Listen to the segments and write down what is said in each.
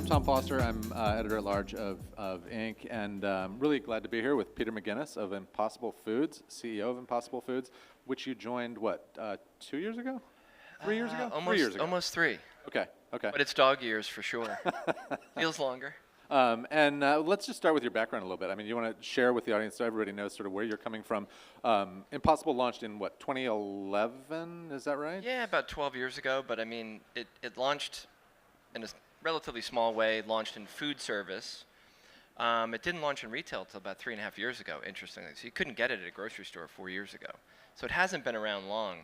I'm Tom Foster. I'm editor-at-large of Inc., and really glad to be here with Peter McGuinness of Impossible Foods, CEO of Impossible Foods, which you joined, 2 years ago? 3 years ago? 3 years ago. Almost 3. Okay. But it's dog years for sure. Feels longer. Let's just start with your background a little bit. I mean, you want to share with the audience so everybody knows sort of where you're coming from. Impossible launched in, 2011? Is that right? Yeah, about 12 years ago, but I mean, it launched in a relatively small way, launched in food service. It didn't launch in retail until about 3.5 years ago, interestingly. So you couldn't get it at a grocery store 4 years ago. So it hasn't been around long,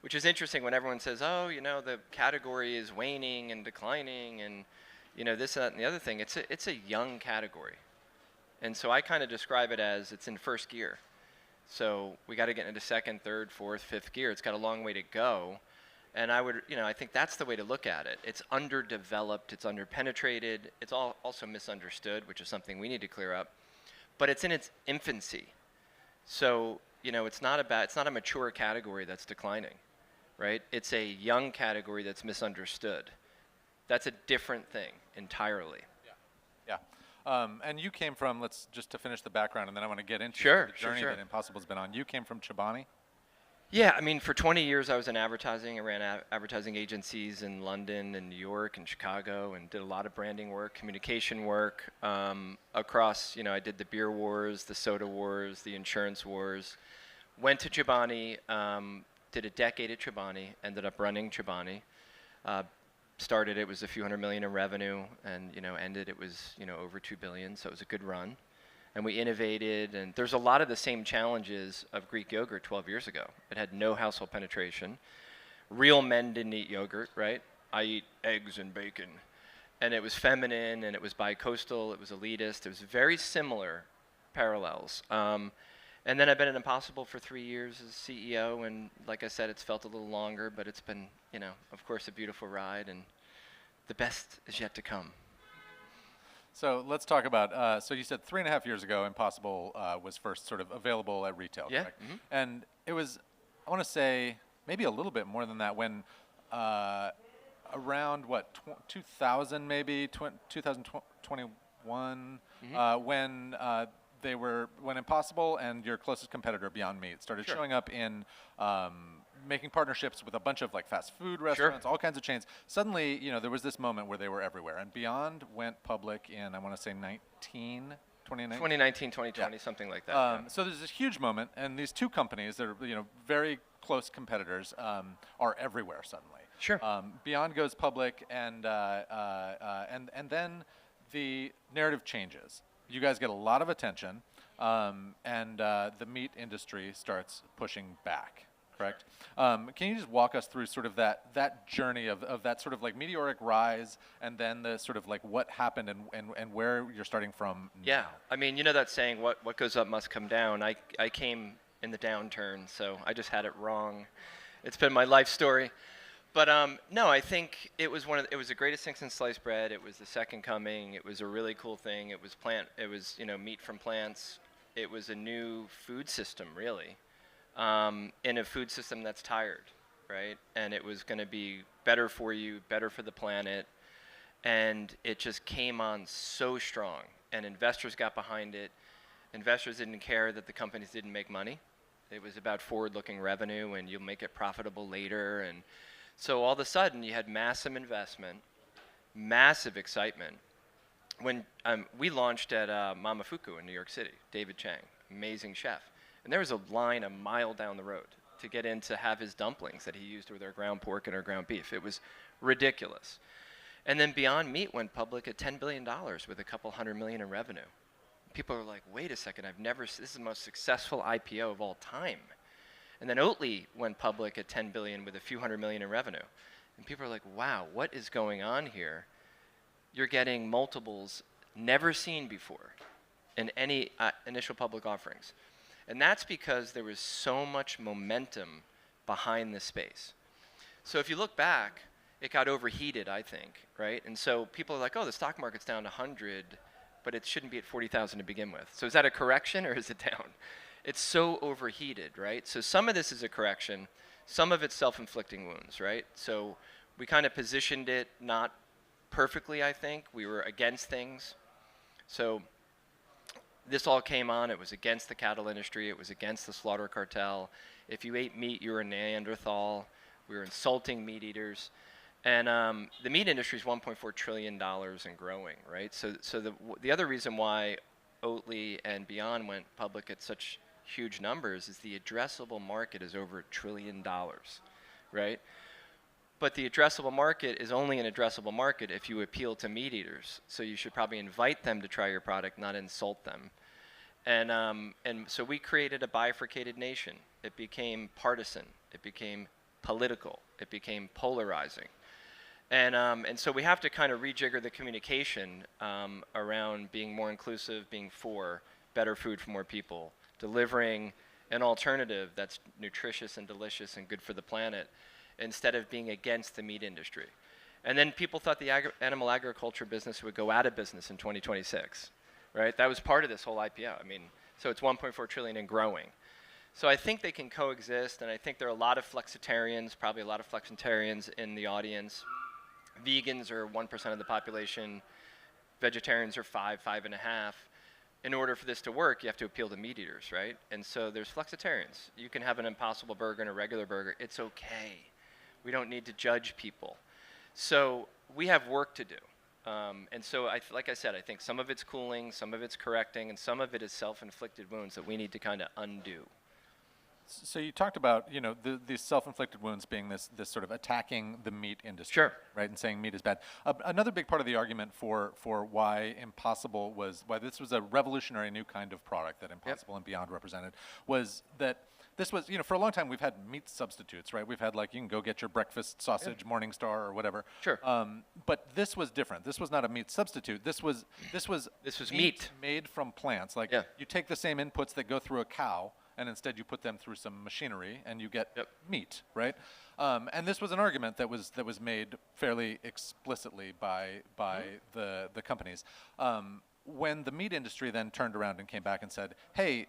which is interesting when everyone says, oh, the category is waning and declining and, this, that, and the other thing. It's a young category. And so I kind of describe it as it's in first gear. So we got to get into second, third, fourth, fifth gear. It's got a long way to go. And I think that's the way to look at it. It's underdeveloped, it's underpenetrated, it's also misunderstood, which is something we need to clear up. But it's in its infancy. So, it's not a mature category that's declining, right? It's a young category that's misunderstood. That's a different thing entirely. Yeah. And you came from, just to finish the background, and then I want to get into the journey that Impossible's been on. You came from Chobani? Yeah, I mean, for 20 years I was in advertising. I ran advertising agencies in London and New York and Chicago and did a lot of branding work, communication work across, I did the beer wars, the soda wars, the insurance wars. Went to Chobani, did a decade at Chobani, ended up running Chobani. Started, it was a few $100 million in revenue, and, ended, it was, over $2 billion, so it was a good run. And we innovated, and there's a lot of the same challenges of Greek yogurt 12 years ago. It had no household penetration. Real men didn't eat yogurt, right? I eat eggs and bacon. And it was feminine, and it was bi-coastal, it was elitist. It was very similar parallels. And then I've been at Impossible for 3 years as CEO, and like I said, it's felt a little longer, but it's been, of course, a beautiful ride, and the best is yet to come. So let's talk about, so you said 3.5 years ago, Impossible was first sort of available at retail, correct? Mm-hmm. And it was, I want to say, maybe a little bit more than that when around, 2000 maybe, 2021, when when Impossible and your closest competitor, Beyond Meat, started showing up in making partnerships with a bunch of fast food restaurants, all kinds of chains. Suddenly, there was this moment where they were everywhere. And Beyond went public in, I want to say 2019, 2020, something like that. So there's this huge moment, and these two companies that are, very close competitors are everywhere suddenly. Sure. Beyond goes public, and then the narrative changes. You guys get a lot of attention, and the meat industry starts pushing back. Correct. Can you just walk us through sort of that journey of that sort of Meteoric rise, and then the sort of what happened and where you're starting from now? Yeah, I mean, that saying, what goes up must come down. I came in the downturn, so I just had it wrong. It's been my life story. But no, I think it was the greatest thing since sliced bread. It was the second coming. It was a really cool thing. It was meat from plants. It was a new food system, really. In a food system that's tired, right? And it was going to be better for you, better for the planet. And it just came on so strong. And investors got behind it. Investors didn't care that the companies didn't make money. It was about forward-looking revenue, and you'll make it profitable later. And so all of a sudden, you had massive investment, massive excitement. When we launched at Mamafuku in New York City, David Chang, amazing chef. And there was a line a mile down the road to get in to have his dumplings that he used with our ground pork and our ground beef. It was ridiculous. And then Beyond Meat went public at $10 billion with a couple $100 million in revenue. People are like, wait a second, this is the most successful IPO of all time. And then Oatly went public at $10 billion with a few $100 million in revenue. And people are like, wow, what is going on here? You're getting multiples never seen before in any initial public offerings. And that's because there was so much momentum behind the space. So if you look back, it got overheated, I think, right? And so people are like, oh, the stock market's down 100, but it shouldn't be at 40,000 to begin with. So is that a correction or is it down? It's so overheated, right? So some of this is a correction. Some of it's self-inflicting wounds, right? So we kind of positioned it not perfectly, I think. We were against things. So this all came on. It was against the cattle industry. It was against the slaughter cartel. If you ate meat, you were a Neanderthal. We were insulting meat eaters. And the meat industry is $1.4 trillion and growing, right? So the other reason why Oatly and Beyond went public at such huge numbers is the addressable market is over $1 trillion, right? But the addressable market is only an addressable market if you appeal to meat eaters. So you should probably invite them to try your product, not insult them. And so we created a bifurcated nation. It became partisan. It became political. It became polarizing. And so we have to kind of rejigger the communication around being more inclusive, being for better food for more people, delivering an alternative that's nutritious and delicious and good for the planet, instead of being against the meat industry. And then people thought the animal agriculture business would go out of business in 2026, right? That was part of this whole IPO. I mean, so it's 1.4 trillion and growing. So I think they can coexist, and I think there are a lot of flexitarians, probably a lot of flexitarians in the audience. Vegans are 1% of the population. Vegetarians are 5.5. In order for this to work, you have to appeal to meat eaters, right? And so there's flexitarians. You can have an Impossible Burger and a regular burger. It's okay. We don't need to judge people. So we have work to do. And so, like I said, I think some of it's cooling, some of it's correcting, and some of it is self-inflicted wounds that we need to kind of undo. So you talked about, you know, these self-inflicted wounds being this sort of attacking the meat industry, Sure. right, and saying meat is bad. Another big part of the argument for why Impossible why this was a revolutionary new kind of product that Impossible and Beyond represented was that this was, you know, for a long time we've had meat substitutes, right? We've had, like, you can go get your breakfast sausage, Morningstar or whatever. Sure. But this was different. This was not a meat substitute. This was meat made from plants. Like, you take the same inputs that go through a cow, and instead you put them through some machinery, and you get meat, right? And this was an argument that was made fairly explicitly by the companies. When the meat industry then turned around and came back and said, "Hey,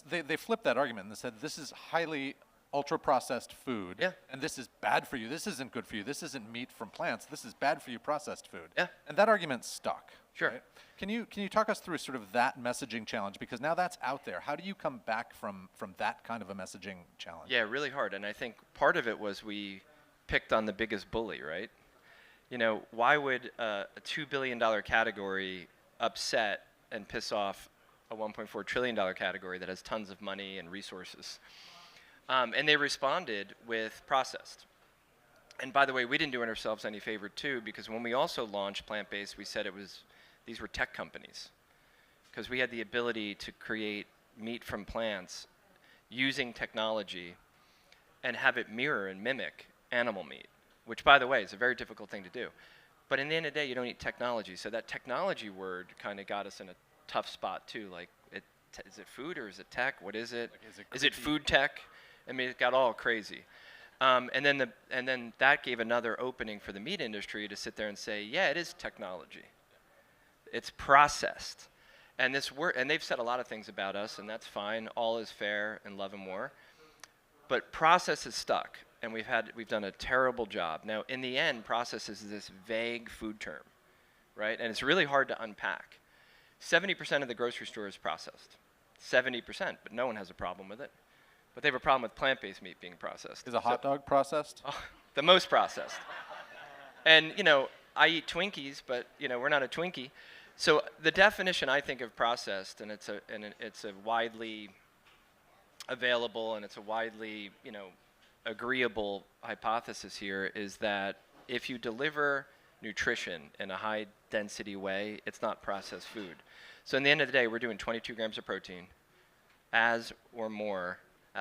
they flipped that argument and they said this is highly ultra-processed food, and this is bad for you. This isn't good for you. This isn't meat from plants. This is bad for you, processed food." And that argument stuck. Sure. Right? Can you talk us through sort of that messaging challenge, because now that's out there? How do you come back from that kind of a messaging challenge? Yeah, really hard. And I think part of it was we picked on the biggest bully, right? You know, why would a $2 billion category upset and piss off a $1.4 trillion category that has tons of money and resources? And they responded with processed. And by the way, we didn't do ourselves any favor too, because when we also launched plant-based, we said these were tech companies, because we had the ability to create meat from plants using technology and have it mirror and mimic animal meat, which, by the way, is a very difficult thing to do. But in the end of the day, you don't need technology. So that technology word kind of got us in a tough spot too. Like, is it food or is it tech? What is it? Like, is it food tech? I mean, it got all crazy. And then that gave another opening for the meat industry to sit there and say, yeah, it is technology. It's processed. And they've said a lot of things about us, and that's fine. All is fair in love and war. But process is stuck, and we've done a terrible job. Now, in the end, process is this vague food term, right? And it's really hard to unpack. 70% of the grocery store is processed. 70%, but no one has a problem with it. But they have a problem with plant-based meat being processed. Is a hot dog processed? Oh, the most processed. And, you know, I eat Twinkies, but, you know, we're not a Twinkie. So the definition, I think, of processed, and it's a widely available and it's a widely, you know, agreeable hypothesis here, is that if you deliver nutrition in a high-density way, it's not processed food. So in the end of the day, we're doing 22 grams of protein, as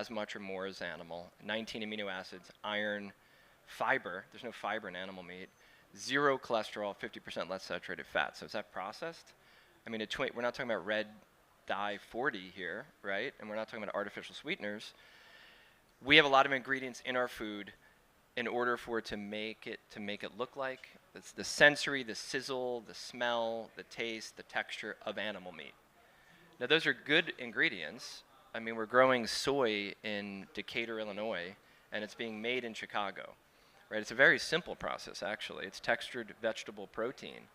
much or more as animal, 19 amino acids, iron, fiber. There's no fiber in animal meat. 0 cholesterol, 50% less saturated fat. So is that processed? I mean, we're not talking about red dye 40 here, right? And we're not talking about artificial sweeteners. We have a lot of ingredients in our food in order for it to make it look like it's the sensory, the sizzle, the smell, the taste, the texture of animal meat. Now, those are good ingredients. I mean, we're growing soy in Decatur, Illinois, and it's being made in Chicago. right? It's a very simple process, actually. It's textured vegetable protein.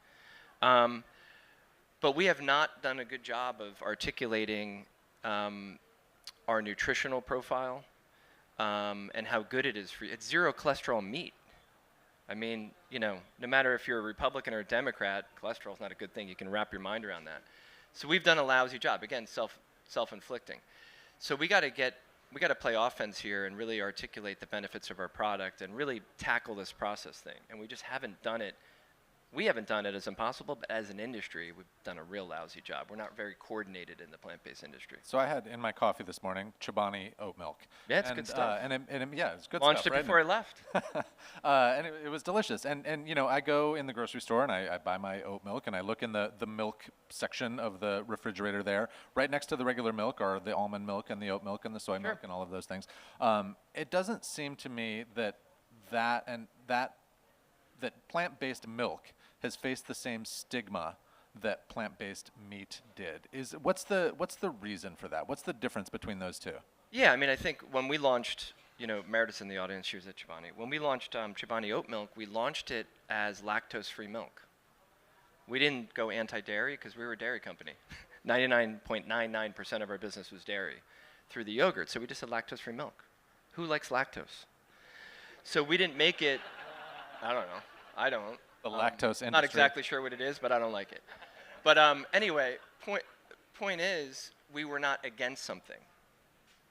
But we have not done a good job of articulating our nutritional profile and how good it is for you. It's zero cholesterol meat. I mean, no matter if you're a Republican or a Democrat, cholesterol is not a good thing. You can wrap your mind around that. So we've done a lousy job. Again, self-inflicting. So we got to play offense here and really articulate the benefits of our product and really tackle this process thing. And we just haven't done it. We haven't done it as impossible, but as an industry, we've done a real lousy job. We're not very coordinated in the plant-based industry. So I had in my coffee this morning Chobani oat milk. Yeah, it's good stuff. Yeah, it's good Launched stuff. it before I left. And it was delicious. And I go in the grocery store and I buy my oat milk and I look in the milk section of the refrigerator there. Right next to the regular milk are the almond milk and the oat milk and the soy milk and all of those things. It doesn't seem to me that plant-based milk has faced the same stigma that plant-based meat did. What's the reason for that? What's the difference between those two? Yeah, I mean, I think when we launched, Meredith's in the audience, she was at Chobani. When we launched Chobani oat milk, we launched it as lactose-free milk. We didn't go anti-dairy because we were a dairy company. 99.99% of our business was dairy through the yogurt, so we just said lactose-free milk. Who likes lactose? So we didn't make it, I don't know. I don't. The lactose industry. Not exactly sure what it is, but I don't like it. But anyway, point is, we were not against something,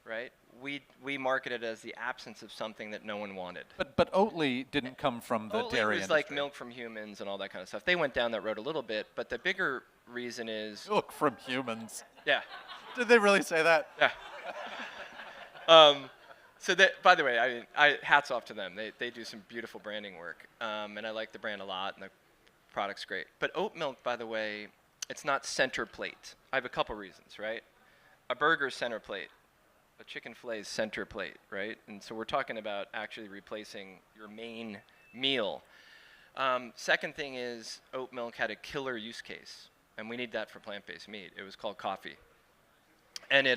right? We marketed it as the absence of something that no one wanted. But Oatly didn't come from the dairy industry. Oatly was like milk from humans and all that kind of stuff. They went down that road a little bit, but the bigger reason is... Milk from humans. Yeah. Did they really say that? Yeah. So by the way, hats off to them. They do some beautiful branding work, and I like the brand a lot, and the product's great. But oat milk, by the way, it's not center plate. I have a couple reasons, right? A burger's center plate. A chicken fillet's center plate, right? And so we're talking about actually replacing your main meal. Second thing is oat milk had a killer use case, and we need that for plant-based meat. It was called coffee. And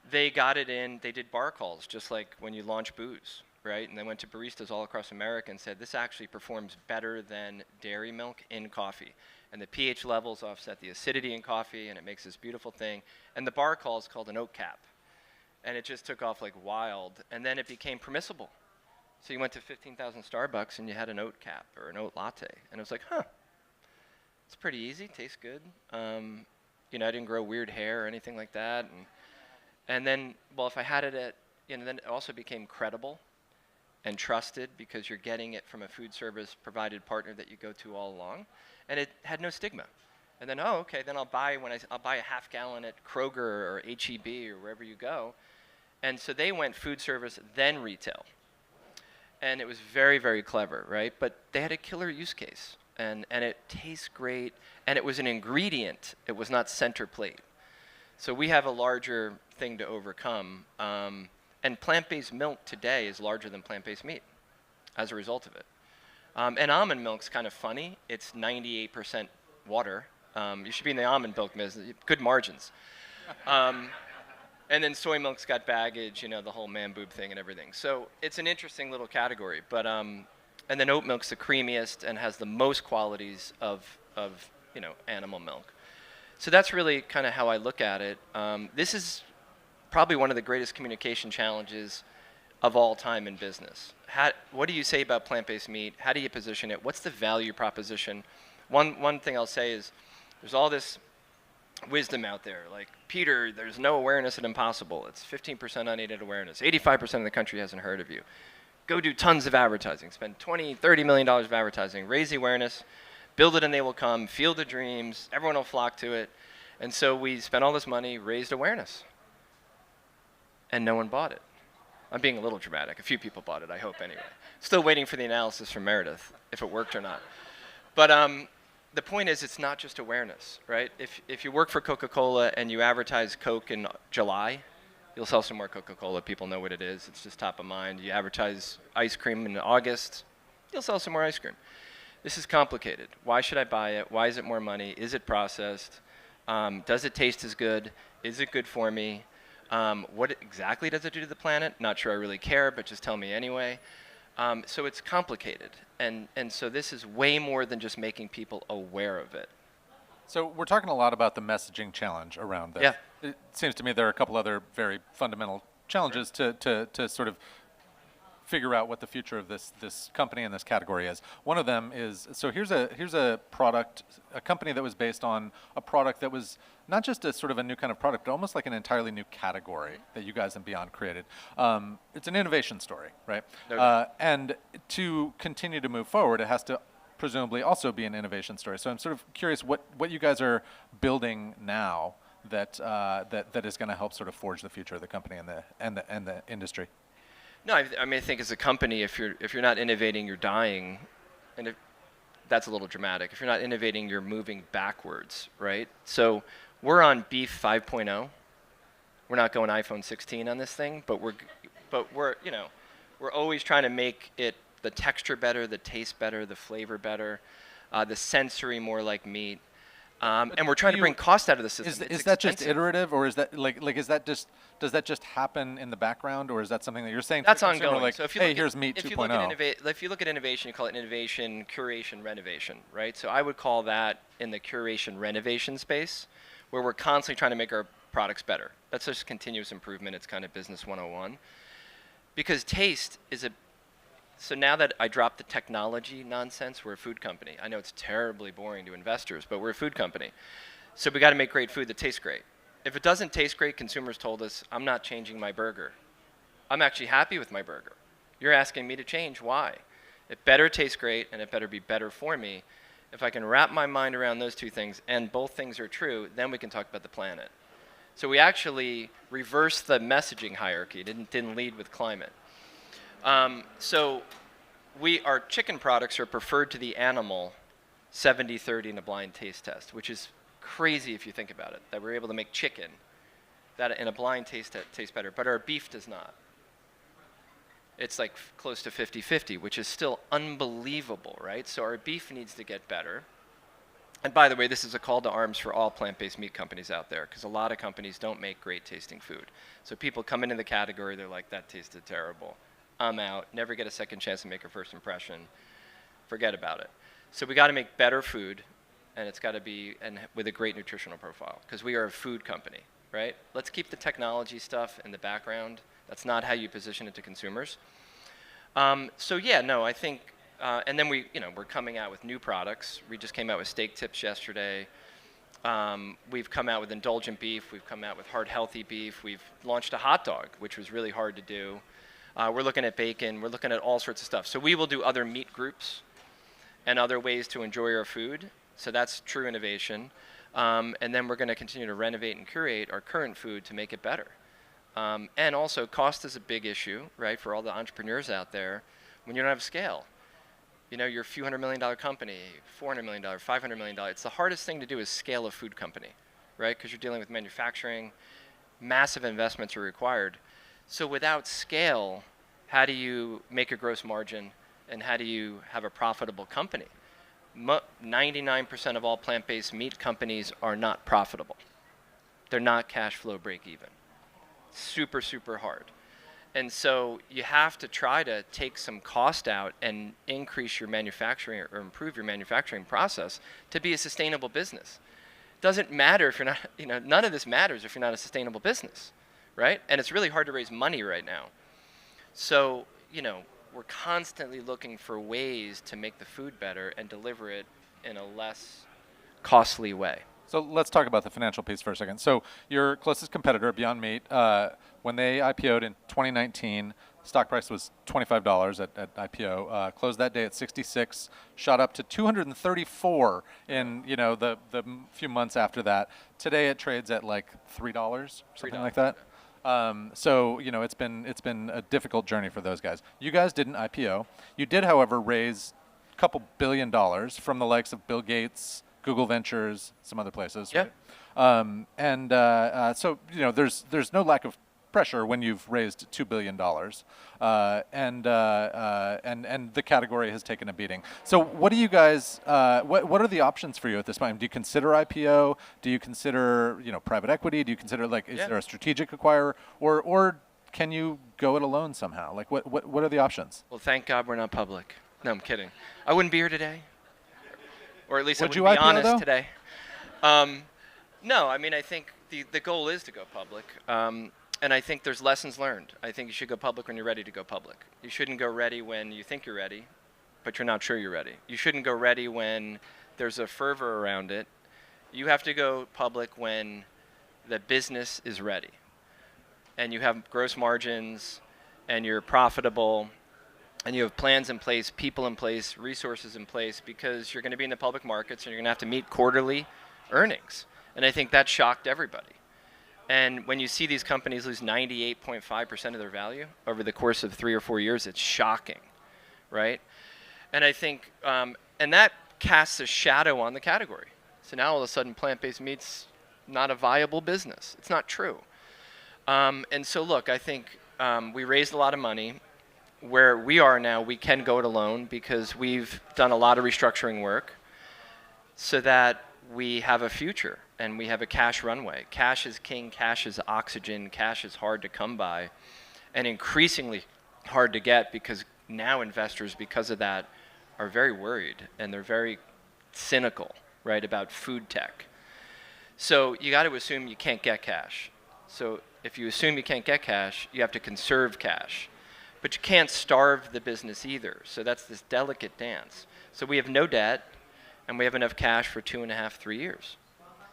they got it in, they did bar calls, just like when you launch booze, right? And they went to baristas all across America and said, this actually performs better than dairy milk in coffee. And the pH levels offset the acidity in coffee, and it makes this beautiful thing. And the bar call is called an oat cap. And it just took off like wild. And then it became permissible. So you went to 15,000 Starbucks and you had an oat cap or an oat latte. And it was like, it's pretty easy, tastes good. I didn't grow weird hair or anything like that. And then, well, if I had it then it also became credible and trusted because you're getting it from a food service provided partner that you go to all along. And it had no stigma. And then, okay, then I'll buy a half gallon at Kroger or H-E-B or wherever you go. And so they went food service, then retail. And it was very, very clever, right? But they had a killer use case. And it tastes great. And it was an ingredient. It was not center plate. So we have a larger thing to overcome. And plant-based milk today is larger than plant-based meat as a result of it. And almond milk's kind of funny. It's 98% water. You should be in the almond milk business. Good margins. And then soy milk's got baggage, the whole man boob thing and everything. So it's an interesting little category. But and then oat milk's the creamiest and has the most qualities of animal milk. So that's really kind of how I look at it. This is probably one of the greatest communication challenges of all time in business. What do you say about plant-based meat? How do you position it? What's the value proposition? One thing I'll say is there's all this wisdom out there. Like, Peter, there's no awareness at Impossible. It's 15% unaided awareness. 85% of the country hasn't heard of you. Go do tons of advertising. Spend $20, $30 million of advertising. Raise the awareness. Build it and they will come. Field of dreams. Everyone will flock to it. And so we spent all this money, raised awareness. And no one bought it. I'm being a little dramatic. A few people bought it, I hope, anyway. Still waiting for the analysis from Meredith, if it worked or not. But the point is, it's not just awareness, right? If you work for Coca-Cola and you advertise Coke in July, you'll sell some more Coca-Cola. People know what it is. It's just top of mind. You advertise ice cream in August, you'll sell some more ice cream. This is complicated. Why should I buy it? Why is it more money? Is it processed? Does it taste as good? Is it good for me? What exactly does it do to the planet? Not sure I really care, but just tell me anyway. So it's complicated, and so this is way more than just making people aware of it. So we're talking a lot about the messaging challenge around this. Yeah. It seems to me there are a couple other very fundamental challenges to sort of figure out what the future of this company and this category is. One of them is, so here's a product, a company that was based on a product that was not just a sort of a new kind of product, but almost like an entirely new category that you guys and Beyond created. It's an innovation story, right? Okay. And to continue to move forward, it has to presumably also be an innovation story. So I'm sort of curious what you guys are building now that is going to help sort of forge the future of the company and the industry. No, I mean, I think as a company, if you're not innovating, you're dying, and that's a little dramatic. If you're not innovating, you're moving backwards, right? So we're on Beef 5.0. We're not going iPhone 16 on this thing, but we're we're always trying to make it the texture better, the taste better, the flavor better, the sensory more like meat. And we're trying to bring cost out of the system. Is that just iterative, or is that is that just, does that just happen in the background, or is that something that you're saying? That's to the consumer, ongoing. like, So if you hey, look here's at, meat if 2.0. you look at innovation, you call it innovation, curation, renovation, right? So I would call that in the curation renovation space, where we're constantly trying to make our products better. That's just continuous improvement. It's kind of business 101. Because taste is so now that I dropped the technology nonsense, we're a food company. I know it's terribly boring to investors, but we're a food company. So we got to make great food that tastes great. If it doesn't taste great, consumers told us, I'm not changing my burger. I'm actually happy with my burger. You're asking me to change. Why? It better taste great, and it better be better for me. If I can wrap my mind around those two things, and both things are true, then we can talk about the planet. So we actually reversed the messaging hierarchy, didn't lead with climate. So our chicken products are preferred to the animal 70-30 in a blind taste test, which is crazy if you think about it, that we're able to make chicken that in a blind taste tastes better, but our beef does not. It's like close to 50-50, which is still unbelievable, right? So our beef needs to get better. And by the way, this is a call to arms for all plant-based meat companies out there, because a lot of companies don't make great tasting food. So people come into the category, they're like, that tasted terrible. I'm out, never get a second chance to make a first impression. Forget about it. So we got to make better food, and it's got to be with a great nutritional profile, because we are a food company, right? Let's keep the technology stuff in the background. That's not how you position it to consumers. So yeah, no, I think, and then we're coming out with new products. We just came out with steak tips yesterday. We've come out with indulgent beef. We've come out with hard, healthy beef. We've launched a hot dog, which was really hard to do. We're looking at bacon. We're looking at all sorts of stuff. So we will do other meat groups and other ways to enjoy our food. So that's true innovation. And then we're going to continue to renovate and curate our current food to make it better. And also, cost is a big issue, right, for all the entrepreneurs out there when you don't have scale. You're a few $100 million company, $400 million, $500 million. It's the hardest thing to do is scale a food company, right, because you're dealing with manufacturing. Massive investments are required. So without scale, how do you make a gross margin, and how do you have a profitable company? 99% of all plant-based meat companies are not profitable. They're not cash flow break even. Super, super hard. And so you have to try to take some cost out and increase your manufacturing or improve your manufacturing process to be a sustainable business. Doesn't matter if you're not, none of this matters if you're not a sustainable business, right? And it's really hard to raise money right now. So, we're constantly looking for ways to make the food better and deliver it in a less costly way. So let's talk about the financial piece for a second. So your closest competitor, Beyond Meat, when they IPO'd in 2019, stock price was $25 at IPO. Closed that day at 66, shot up to 234 in the few months after that. Today it trades at like $3, something like that. So it's been a difficult journey for those guys. You guys didn't IPO. You did, however, raise a couple $1 billion from the likes of Bill Gates, Google Ventures, some other places. Yeah. Right? So there's no lack of pressure when you've raised $2 billion, and the category has taken a beating. So what do you guys? What are the options for you at this point? Do you consider IPO? Do you consider private equity? Do you consider is there a strategic acquirer, or can you go it alone somehow? Like, what are the options? Well, thank God we're not public. No, I'm kidding. I wouldn't be here today. Or at least I Would you wouldn't be IPO, honest though? today. No, I mean, I think the goal is to go public. And I think there's lessons learned. I think you should go public when you're ready to go public. You shouldn't go ready when you think you're ready, but you're not sure you're ready. You shouldn't go ready when there's a fervor around it. You have to go public when the business is ready and you have gross margins and you're profitable and you have plans in place, people in place, resources in place, because you're going to be in the public markets and you're going to have to meet quarterly earnings. And I think that shocked everybody. And when you see these companies lose 98.5% of their value over the course of 3 or 4 years, it's shocking, right? And I think, and that casts a shadow on the category. So now all of a sudden plant-based meat's not a viable business. It's not true. And so look, I think we raised a lot of money. Where we are now, we can go it alone because we've done a lot of restructuring work so that we have a future and we have a cash runway. Cash is king, cash is oxygen, cash is hard to come by and increasingly hard to get because now investors, because of that, are very worried and they're very cynical, right, about food tech. So you got to assume you can't get cash. So if you assume you can't get cash, you have to conserve cash. But you can't starve the business either. So that's this delicate dance. So we have no debt, and we have enough cash for 2.5, 3 years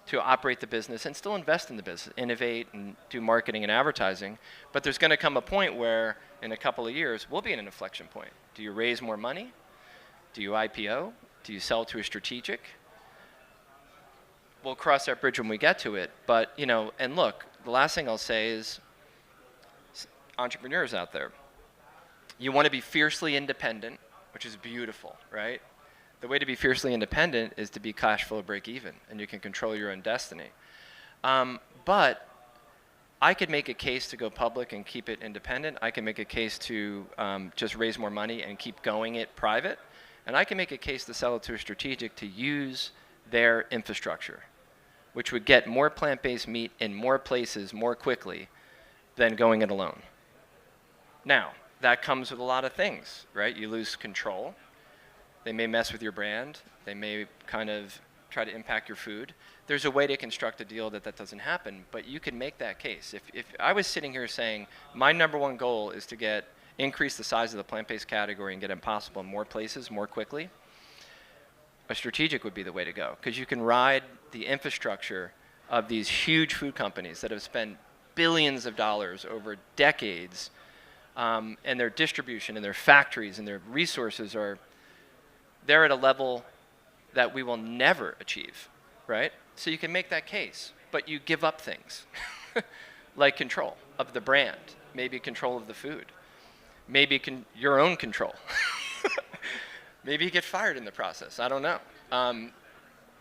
to operate the business and still invest in the business, innovate and do marketing and advertising. But there's going to come a point where, in a couple of years, we'll be in an inflection point. Do you raise more money? Do you IPO? Do you sell to a strategic? We'll cross that bridge when we get to it. But, you know, and look, the last thing I'll say is entrepreneurs out there. You want to be fiercely independent, which is beautiful, right? The way to be fiercely independent is to be cash flow break even, and you can control your own destiny. But I could make a case to go public and keep it independent. I can make a case to just raise more money and keep going it private. And I can make a case to sell it to a strategic to use their infrastructure, which would get more plant-based meat in more places more quickly than going it alone. Now, that comes with a lot of things, right? You lose control. They may mess with your brand. They may kind of try to impact your food. There's a way to construct a deal that doesn't happen, but you can make that case. If I was sitting here saying, my number one goal is to increase the size of the plant-based category and get Impossible in more places more quickly, a strategic would be the way to go, because you can ride the infrastructure of these huge food companies that have spent billions of dollars over decades, and their distribution and their factories and their resources they're at a level that we will never achieve, right? So you can make that case, but you give up things like control of the brand, maybe control of the food, maybe your own control. Maybe you get fired in the process, I don't know.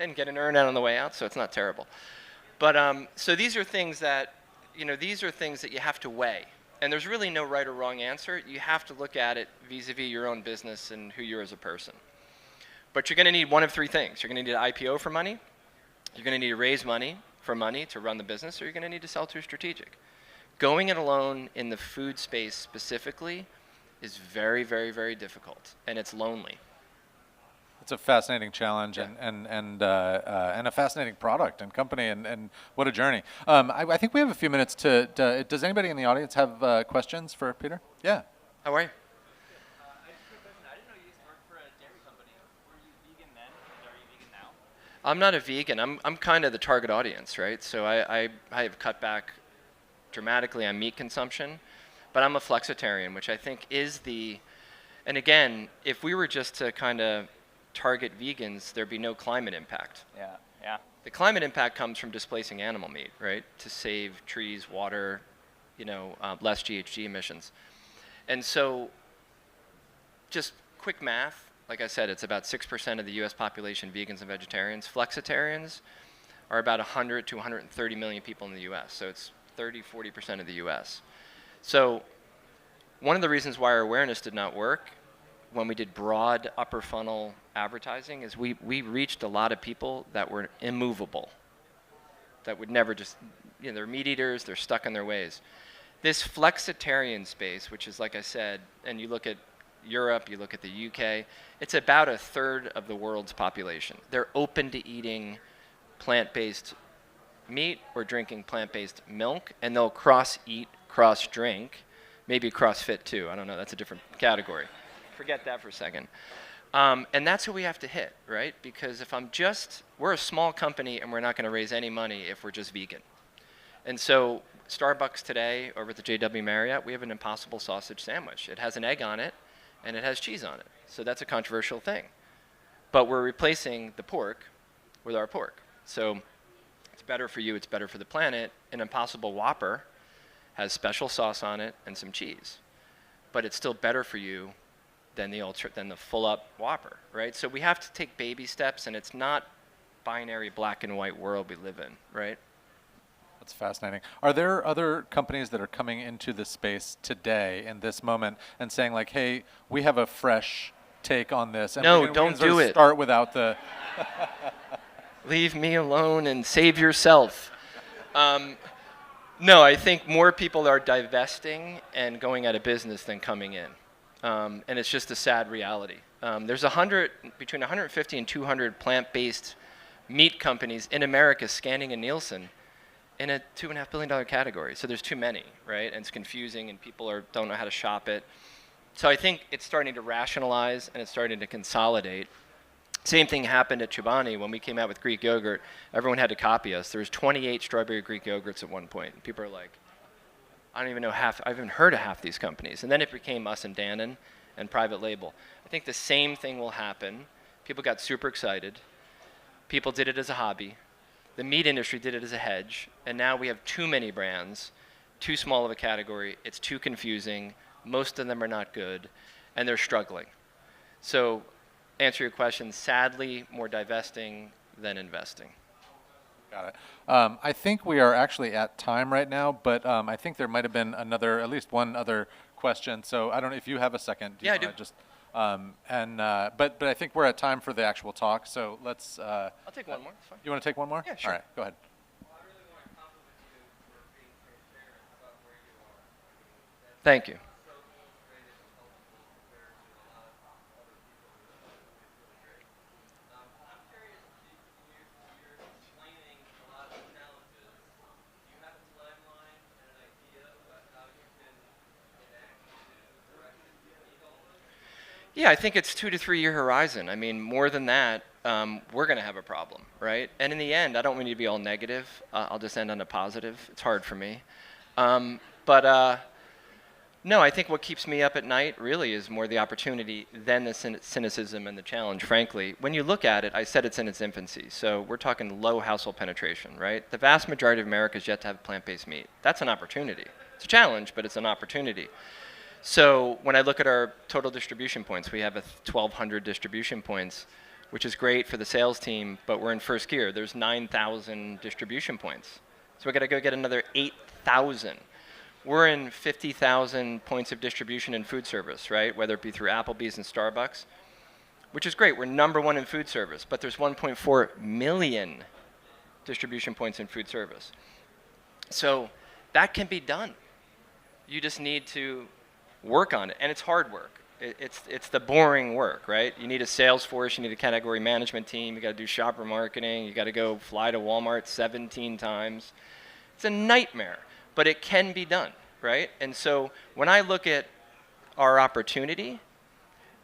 And get an earn out on the way out, so it's not terrible. But so these are things that, these are things that you have to weigh. And there's really no right or wrong answer. You have to look at it vis-a-vis your own business and who you are as a person. But you're going to need one of three things. You're going to need an IPO for money. You're going to need to raise money for money to run the business, or you're going to need to sell to a strategic. Going it alone in the food space specifically is very, very, very difficult, and it's lonely. It's a fascinating challenge, Yeah. and a fascinating product and company, and what a journey. I think we have a few minutes to does anybody in the audience have questions for Peter? Yeah. How are you? I just have a question. I didn't know you used to work for a dairy company. Were you vegan then, and are you vegan now? I'm not a vegan. I'm kind of the target audience, right? So I have cut back dramatically on meat consumption, but I'm a flexitarian, which I think is and again, if we were just to kind of target vegans, there'd be no climate impact. Yeah. The climate impact comes from displacing animal meat, right? To save trees, water, less GHG emissions. And so just quick math, like I said, it's about 6% of the US population, vegans and vegetarians. Flexitarians are about 100 to 130 million people in the US. So it's 30-40% of the US. So one of the reasons why our awareness did not work when we did broad upper funnel advertising is we reached a lot of people that were immovable, that would never they're meat eaters, they're stuck in their ways. This flexitarian space, which is, like I said, and you look at Europe, you look at the UK, it's about a third of the world's population. They're open to eating plant-based meat or drinking plant-based milk, and they'll cross-eat, cross-drink, maybe cross-fit too. I don't know, that's a different category. Forget that for a second. And that's who we have to hit, right? Because if we're a small company and we're not going to raise any money if we're just vegan. And so Starbucks today, over at the JW Marriott, we have an Impossible sausage sandwich. It has an egg on it, and it has cheese on it. So that's a controversial thing. But we're replacing the pork with our pork. So it's better for you, it's better for the planet. An Impossible Whopper has special sauce on it and some cheese. But it's still better for you than the full-up Whopper, right? So we have to take baby steps, and it's not binary black and white world we live in, right? That's fascinating. Are there other companies that are coming into this space today in this moment and saying like, hey, we have a fresh take on this? And No, we can don't sort of do it. Start without the... Leave me alone and save yourself. No, I think more people are divesting and going out of business than coming in. And it's just a sad reality. There's between 150 and 200 plant-based meat companies in America scanning in Nielsen in a $2.5 billion category. So there's too many, right? And it's confusing, and people don't know how to shop it. So I think it's starting to rationalize, and it's starting to consolidate. Same thing happened at Chobani when we came out with Greek yogurt. Everyone had to copy us. There was 28 strawberry Greek yogurts at one point. And people are like, I don't even know I haven't heard of half these companies. And then it became us and Dannon and private label. I think the same thing will happen. People got super excited. People did it as a hobby. The meat industry did it as a hedge. And now we have too many brands, too small of a category. It's too confusing. Most of them are not good, and they're struggling. So, answer your question, sadly, more divesting than investing. Got it. I think we are actually at time right now, but I think there might have been at least one other question. So I don't know if you have a second. Yeah, I do. But I think we're at time for the actual talk. So let's. I'll take one more. It's fine. You want to take one more? Yeah, sure. All right, go ahead. Thank you. Yeah, I think it's 2 to 3 year horizon. I mean, more than that, we're going to have a problem, right? And in the end, I don't mean to be all negative. I'll just end on a positive. It's hard for me. No, I think what keeps me up at night really is more the opportunity than the cynicism and the challenge, frankly. When you look at it, I said it's in its infancy. So we're talking low household penetration, right? The vast majority of America is yet to have plant-based meat. That's an opportunity. It's a challenge, but it's an opportunity. So when I look at our total distribution points, we have 1,200 distribution points, which is great for the sales team, but we're in first gear. There's 9,000 distribution points. So we got to go get another 8,000. We're in 50,000 points of distribution in food service, right? Whether it be through Applebee's and Starbucks, which is great. We're number one in food service, but there's 1.4 million distribution points in food service. So that can be done. You just need to work on it, and it's hard work. It's the boring work, right? You need a sales force, you need a category management team, you got to do shopper marketing, you got to go fly to Walmart 17 times. It's a nightmare, but it can be done, right? And so when I look at our opportunity,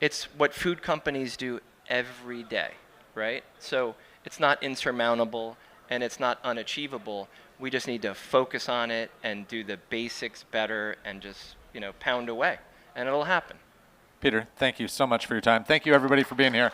it's what food companies do every day, right? So it's not insurmountable and it's not unachievable. We just need to focus on it and do the basics better and just, pound away, and it'll happen. Peter, thank you so much for your time. Thank you, everybody, for being here.